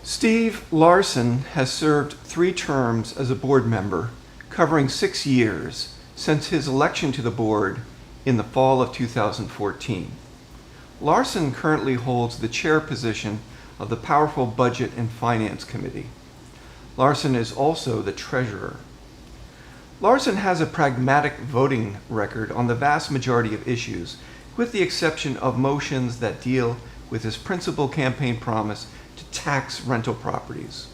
Steve Larsen has served 3 terms as a board member, covering 6 years since his election to the board in the fall of 2014. Larsen currently holds the chair position of the powerful Budget and Finance Committee. Larsen is also the treasurer. Larsen has a pragmatic voting record on the vast majority of issues, with the exception of motions that deal with his principal campaign promise to tax rental properties.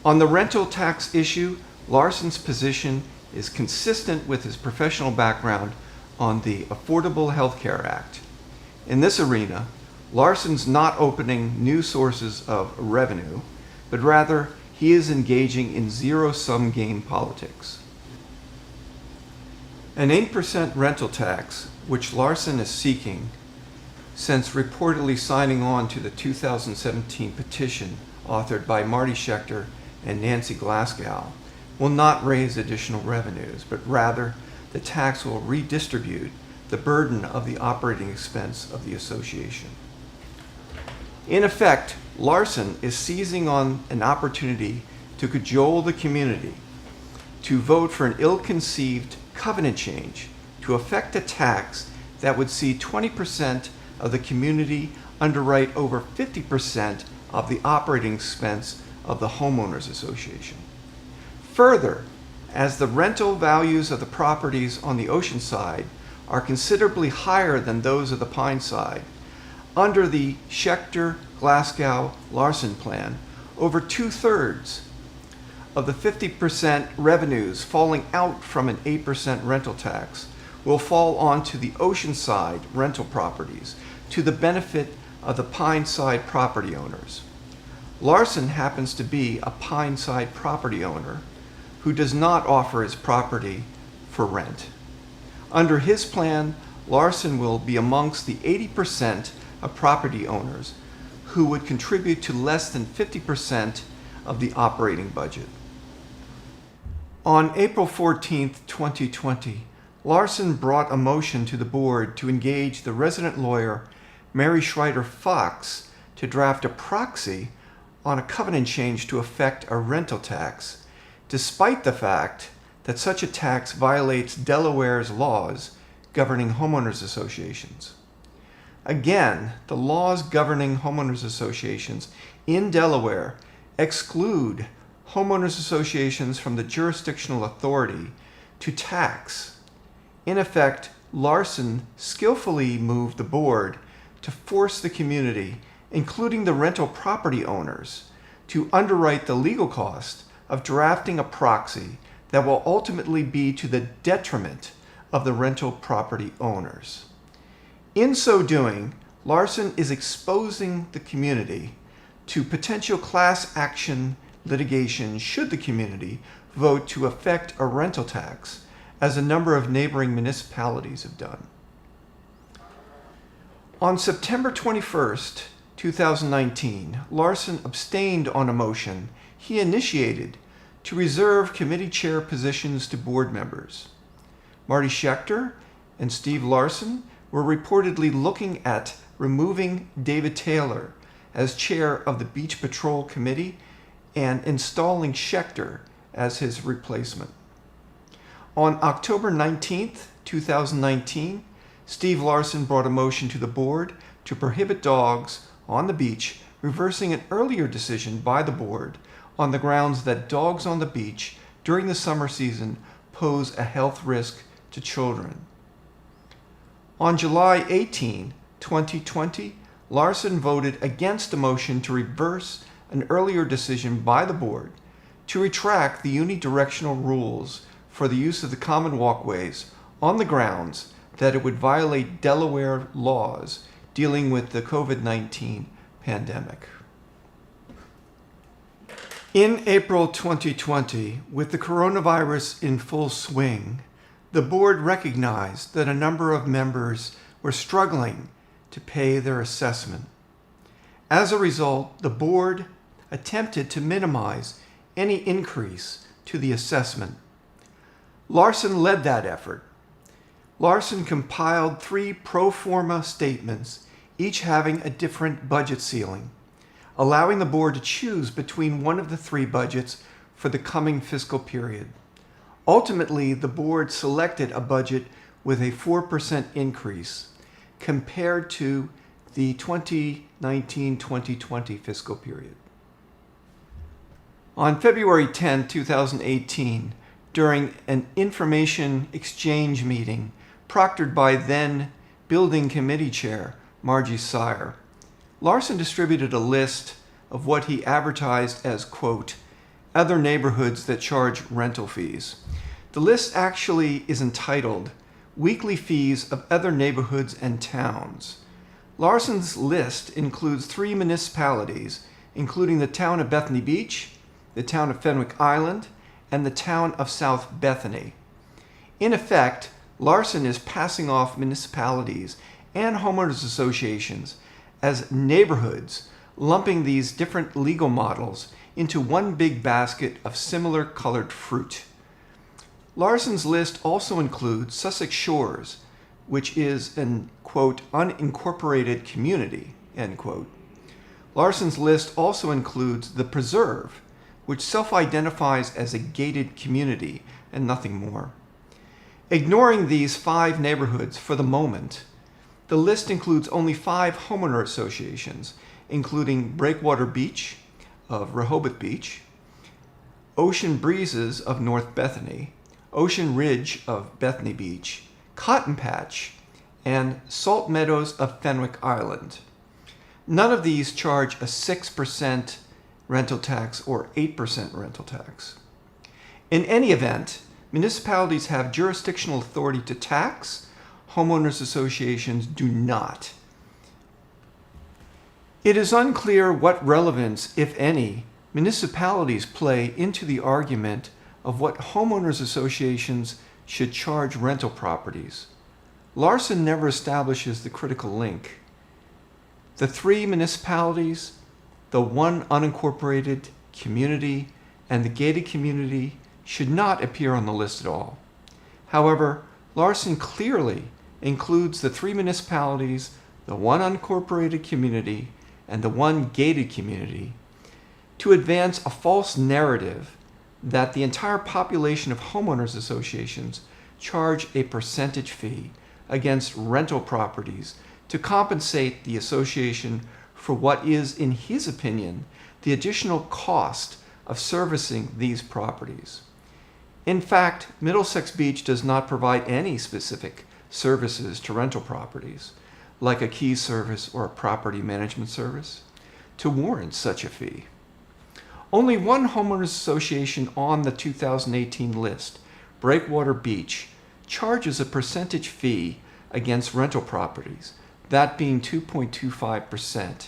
On the rental tax issue, Larsen's position is consistent with his professional background on the Affordable Health Care Act. In this arena, Larsen's not opening new sources of revenue, but rather he is engaging in zero-sum game politics. An 8% rental tax, which Larsen is seeking, since reportedly signing on to the 2017 petition authored by Marty Shecter and Nancy Glascow, will not raise additional revenues, but rather the tax will redistribute the burden of the operating expense of the association. In effect, Larsen is seizing on an opportunity to cajole the community to vote for an ill-conceived covenant change to effect a tax that would see 20% of the community underwrite over 50% of the operating expense of the homeowners association. Further, as the rental values of the properties on the ocean side are considerably higher than those of the Pine side, under the Shecter, Glasgow, Larsen plan, over 2/3 of the 50% revenues falling out from an 8% rental tax will fall onto the oceanside rental properties to the benefit of the Pine-side property owners. Larsen happens to be a Pine-side property owner who does not offer his property for rent. Under his plan, Larsen will be amongst the 80% of property owners who would contribute to less than 50% of the operating budget. On April 14, 2020, Larsen brought a motion to the board to engage the resident lawyer Mary Schreider Fox to draft a proxy on a covenant change to effect a rental tax, despite the fact that such a tax violates Delaware's laws governing homeowners associations. Again, the laws governing homeowners associations in Delaware exclude homeowners associations from the jurisdictional authority to tax. In effect, Larsen skillfully moved the board to force the community, including the rental property owners, to underwrite the legal cost of drafting a proxy that will ultimately be to the detriment of the rental property owners. In so doing, Larsen is exposing the community to potential class action litigation should the community vote to effect a rental tax, as a number of neighboring municipalities have done. On September 21, 2019, Larsen abstained on a motion he initiated to reserve committee chair positions to board members. Marty Shecter and Steve Larsen were reportedly looking at removing David Taylor as chair of the Beach Patrol Committee and installing Shecter as his replacement. On October 19, 2019, Steve Larsen brought a motion to the board to prohibit dogs on the beach, reversing an earlier decision by the board on the grounds that dogs on the beach during the summer season pose a health risk to children. On July 18, 2020, Larsen voted against a motion to reverse an earlier decision by the board to retract the unidirectional rules for the use of the common walkways on the grounds that it would violate Delaware laws dealing with the COVID-19 pandemic. In April 2020, with the coronavirus in full swing, the board recognized that a number of members were struggling to pay their assessment. As a result, the board attempted to minimize any increase to the assessment. Larsen led that effort. Larsen compiled 3 pro forma statements, each having a different budget ceiling, allowing the board to choose between one of the three budgets for the coming fiscal period. Ultimately, the board selected a budget with a 4% increase compared to the 2019-2020 fiscal period. On February 10, 2018, during an information exchange meeting proctored by then Building Committee Chair Marty Sire, Larsen distributed a list of what he advertised as, quote, other neighborhoods that charge rental fees. The list actually is entitled Weekly Fees of Other Neighborhoods and Towns. Larsen's list includes 3 municipalities, including the town of Bethany Beach, the town of Fenwick Island, and the town of South Bethany. In effect, Larsen is passing off municipalities and homeowners associations as neighborhoods, lumping these different legal models into one big basket of similar colored fruit. Larsen's list also includes Sussex Shores, which is an, quote, unincorporated community, end quote. Larsen's list also includes The Preserve, which self-identifies as a gated community and nothing more. Ignoring these 5 neighborhoods for the moment, the list includes only 5 homeowner associations, including Breakwater Beach of Rehoboth Beach, Ocean Breezes of North Bethany, Ocean Ridge of Bethany Beach, Cotton Patch, and Salt Meadows of Fenwick Island. None of these charge a 6% rental tax or 8% rental tax. In any event, municipalities have jurisdictional authority to tax. Homeowners associations do not. It is unclear what relevance, if any, municipalities play into the argument of what homeowners associations should charge rental properties. Larsen never establishes the critical link. The 3 municipalities, the 1 unincorporated community, and the gated community should not appear on the list at all. However, Larsen clearly includes the 3 municipalities, the 1 unincorporated community, and the 1 gated community to advance a false narrative that the entire population of homeowners associations charge a percentage fee against rental properties to compensate the association for what is, in his opinion, the additional cost of servicing these properties. In fact, Middlesex Beach does not provide any specific services to rental properties, like a key service or a property management service, to warrant such a fee. Only 1 homeowners association on the 2018 list, Breakwater Beach, charges a percentage fee against rental properties, that being 2.25%.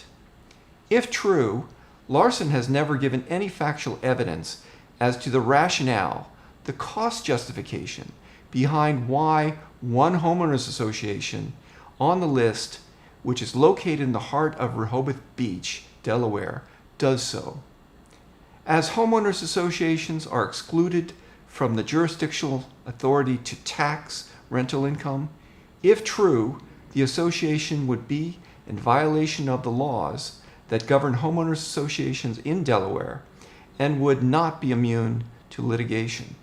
If true, Larsen has never given any factual evidence as to the rationale, the cost justification behind why 1 homeowners association on the list, which is located in the heart of Rehoboth Beach, Delaware, does so. As homeowners associations are excluded from the jurisdictional authority to tax rental income, if true, the association would be in violation of the laws that govern homeowners associations in Delaware and would not be immune to litigation.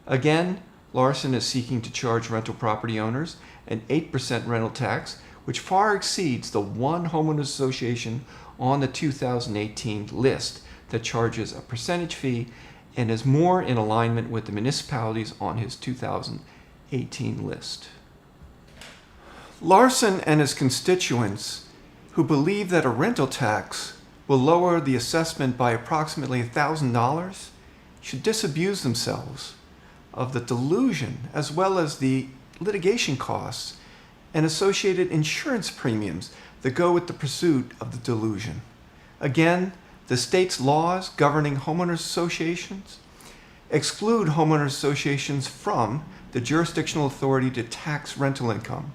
Again, Larsen is seeking to charge rental property owners an 8% rental tax, which far exceeds the 1 homeowners association on the 2018 list that charges a percentage fee and is more in alignment with the municipalities on his 2018 list. Larsen and his constituents, who believe that a rental tax will lower the assessment by approximately $1,000, should disabuse themselves of the delusion as well as the litigation costs and associated insurance premiums that go with the pursuit of the delusion. Again, the state's laws governing homeowners associations exclude homeowners associations from the jurisdictional authority to tax rental income.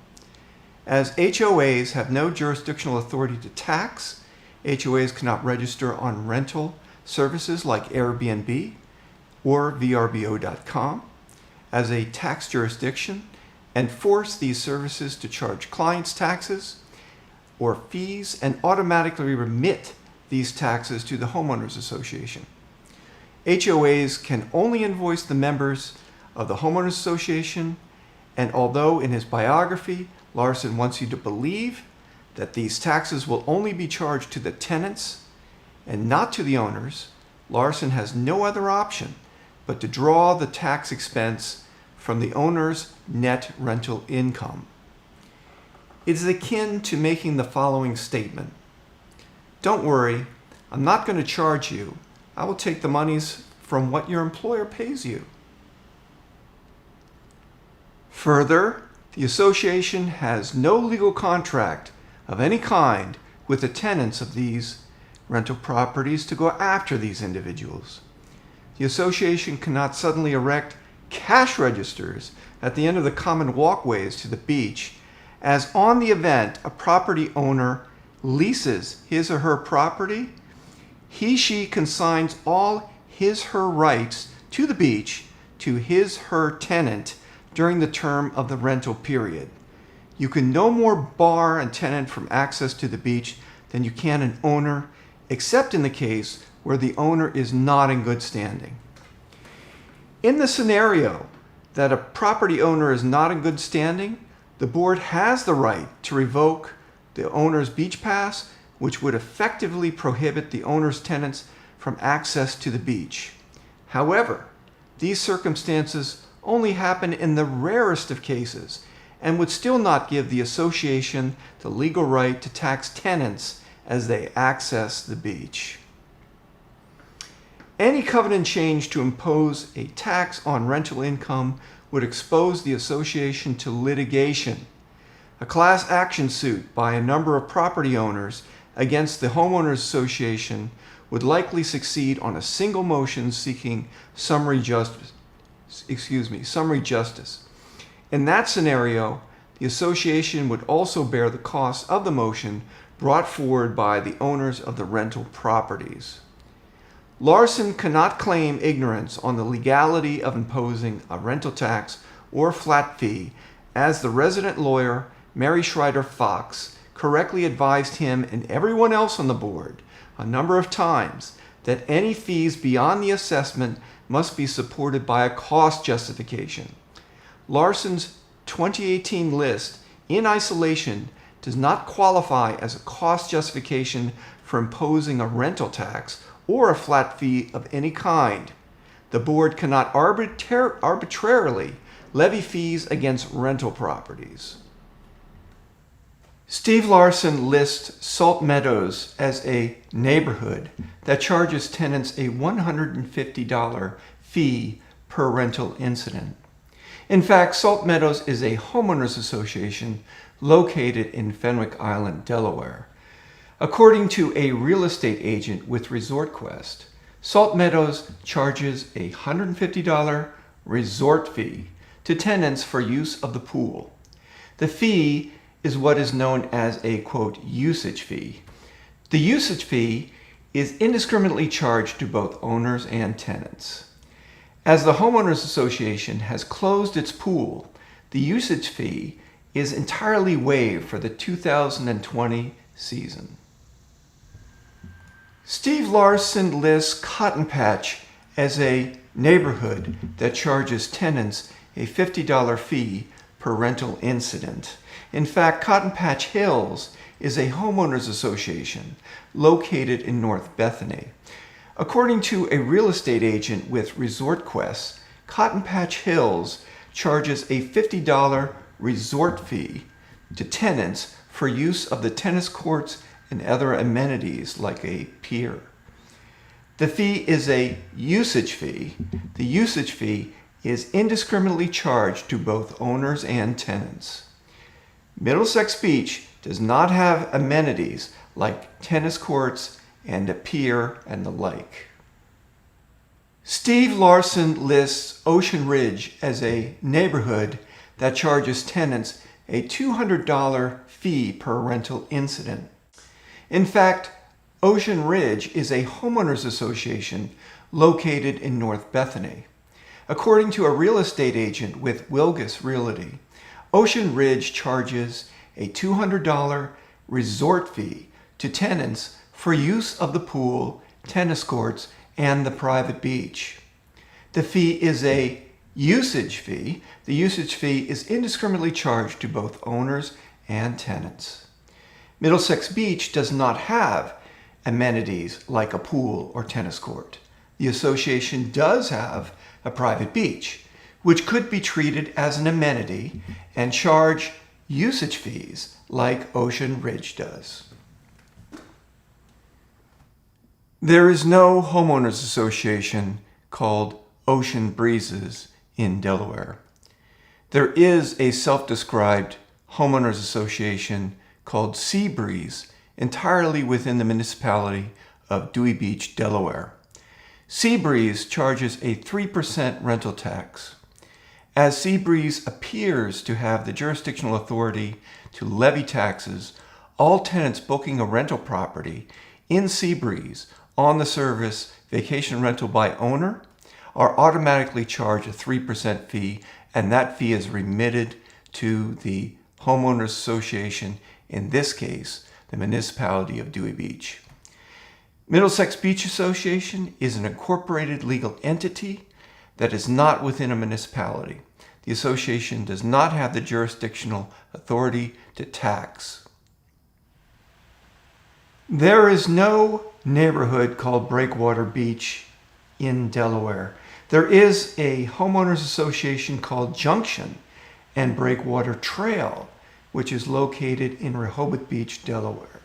As HOAs have no jurisdictional authority to tax, HOAs cannot register on rental services like Airbnb or VRBO.com as a tax jurisdiction and force these services to charge clients taxes or fees and automatically remit these taxes to the homeowners association. HOAs can only invoice the members of the homeowners association, and although in his biography, Larsen wants you to believe that these taxes will only be charged to the tenants and not to the owners, Larsen has no other option but to draw the tax expense from the owner's net rental income. It is akin to making the following statement: "Don't worry, I'm not going to charge you. I will take the monies from what your employer pays you." Further, the association has no legal contract of any kind with the tenants of these rental properties to go after these individuals. The association cannot suddenly erect cash registers at the end of the common walkways to the beach, as on the event a property owner leases his or her property, she consigns all his/her rights to the beach to his/her tenant during the term of the rental period. You can no more bar a tenant from access to the beach than you can an owner, except in the case where the owner is not in good standing. In the scenario that a property owner is not in good standing, the board has the right to revoke the owner's beach pass, which would effectively prohibit the owner's tenants from access to the beach. However, these circumstances only happen in the rarest of cases and would still not give the association the legal right to tax tenants as they access the beach. Any covenant change to impose a tax on rental income would expose the association to litigation. A class action suit by a number of property owners against the homeowners association would likely succeed on a single motion seeking summary justice. In that scenario, the association would also bear the cost of the motion brought forward by the owners of the rental properties. Larsen cannot claim ignorance on the legality of imposing a rental tax or flat fee, as the resident lawyer, Mary Schreider Fox, correctly advised him and everyone else on the board a number of times that any fees beyond the assessment must be supported by a cost justification. Larsen's 2018 list in isolation does not qualify as a cost justification for imposing a rental tax or a flat fee of any kind. The board cannot arbitrarily levy fees against rental properties. Steve Larsen lists Salt Meadows as a neighborhood that charges tenants a $150 fee per rental incident. In fact, Salt Meadows is a homeowners association located in Fenwick Island, Delaware. According to a real estate agent with ResortQuest, Salt Meadows charges a $150 resort fee to tenants for use of the pool. The fee is what is known as a, quote, usage fee. The usage fee is indiscriminately charged to both owners and tenants. As the homeowners association has closed its pool, the usage fee is entirely waived for the 2020 season. Steve Larsen lists Cotton Patch as a neighborhood that charges tenants a $50 fee per rental incident. In fact, Cotton Patch Hills is a homeowners association located in North Bethany. According to a real estate agent with ResortQuest, Cotton Patch Hills charges a $50 resort fee to tenants for use of the tennis courts and other amenities like a pier. The fee is a usage fee. The usage fee is indiscriminately charged to both owners and tenants. Middlesex Beach does not have amenities like tennis courts and a pier and the like. Steve Larsen lists Ocean Ridge as a neighborhood that charges tenants a $200 fee per rental incident. In fact, Ocean Ridge is a homeowners association located in North Bethany. According to a real estate agent with Wilgus Realty, Ocean Ridge charges a $200 resort fee to tenants for use of the pool, tennis courts, and the private beach. The fee is a usage fee. The usage fee is indiscriminately charged to both owners and tenants. Middlesex Beach does not have amenities like a pool or tennis court. The association does have a private beach, which could be treated as an amenity and charge usage fees like Ocean Ridge does. There is no homeowners association called Ocean Breezes in Delaware. There is a self-described homeowners association called Sea Breeze entirely within the municipality of Dewey Beach, Delaware. Sea Breeze charges a 3% rental tax. As Sea Breeze appears to have the jurisdictional authority to levy taxes, all tenants booking a rental property in Sea Breeze on the service vacation rental by owner are automatically charged a 3% fee, and that fee is remitted to the homeowners association, in this case, the municipality of Dewey Beach. Middlesex Beach Association is an incorporated legal entity that is not within a municipality. The association does not have the jurisdictional authority to tax. There is no neighborhood called Breakwater Beach in Delaware. There is a homeowners association called Junction and Breakwater Trail, which is located in Rehoboth Beach, Delaware.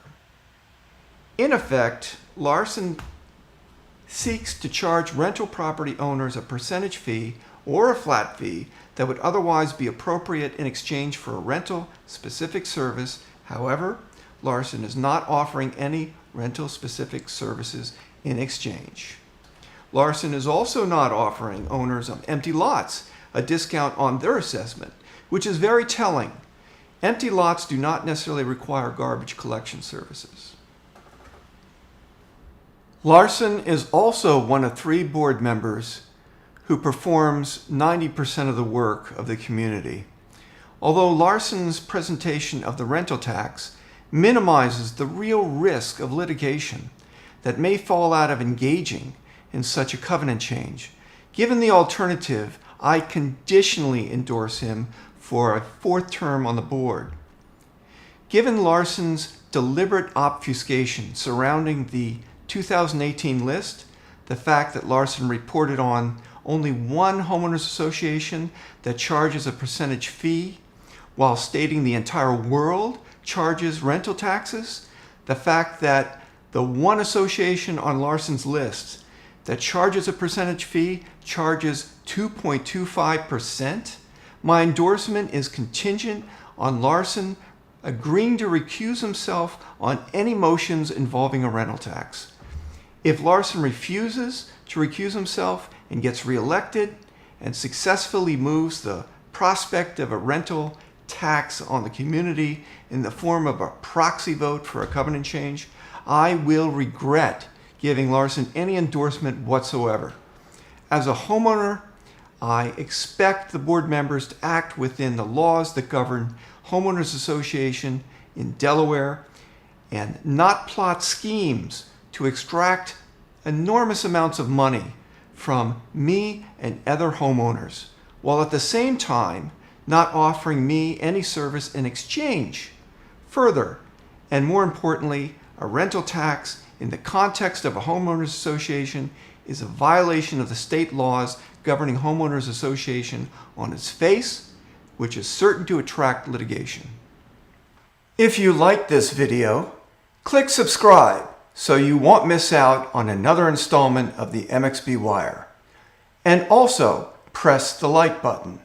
In effect, Larsen seeks to charge rental property owners a percentage fee or a flat fee that would otherwise be appropriate in exchange for a rental-specific service. However, Larsen is not offering any rental-specific services in exchange. Larsen is also not offering owners of empty lots a discount on their assessment, which is very telling. Empty lots do not necessarily require garbage collection services. Larsen is also one of 3 board members who performs 90% of the work of the community. Although Larsen's presentation of the rental tax minimizes the real risk of litigation that may fall out of engaging in such a covenant change, given the alternative, I conditionally endorse him for a 4th term on the board. Given Larsen's deliberate obfuscation surrounding the 2018 list, the fact that Larsen reported on only one homeowners association that charges a percentage fee while stating the entire world charges rental taxes, the fact that the one association on Larsen's list that charges a percentage fee charges 2.25%, my endorsement is contingent on Larsen agreeing to recuse himself on any motions involving a rental tax. If Larsen refuses to recuse himself and gets reelected and successfully moves the prospect of a rental tax on the community in the form of a proxy vote for a covenant change, I will regret giving Larsen any endorsement whatsoever. As a homeowner, I expect the board members to act within the laws that govern homeowners association in Delaware and not plot schemes to extract enormous amounts of money from me and other homeowners, while at the same time not offering me any service in exchange. Further, and more importantly, a rental tax in the context of a homeowners association is a violation of the state laws governing homeowners association on its face, which is certain to attract litigation. If you like this video, click subscribe so you won't miss out on another installment of the MXB Wire. And also press the like button.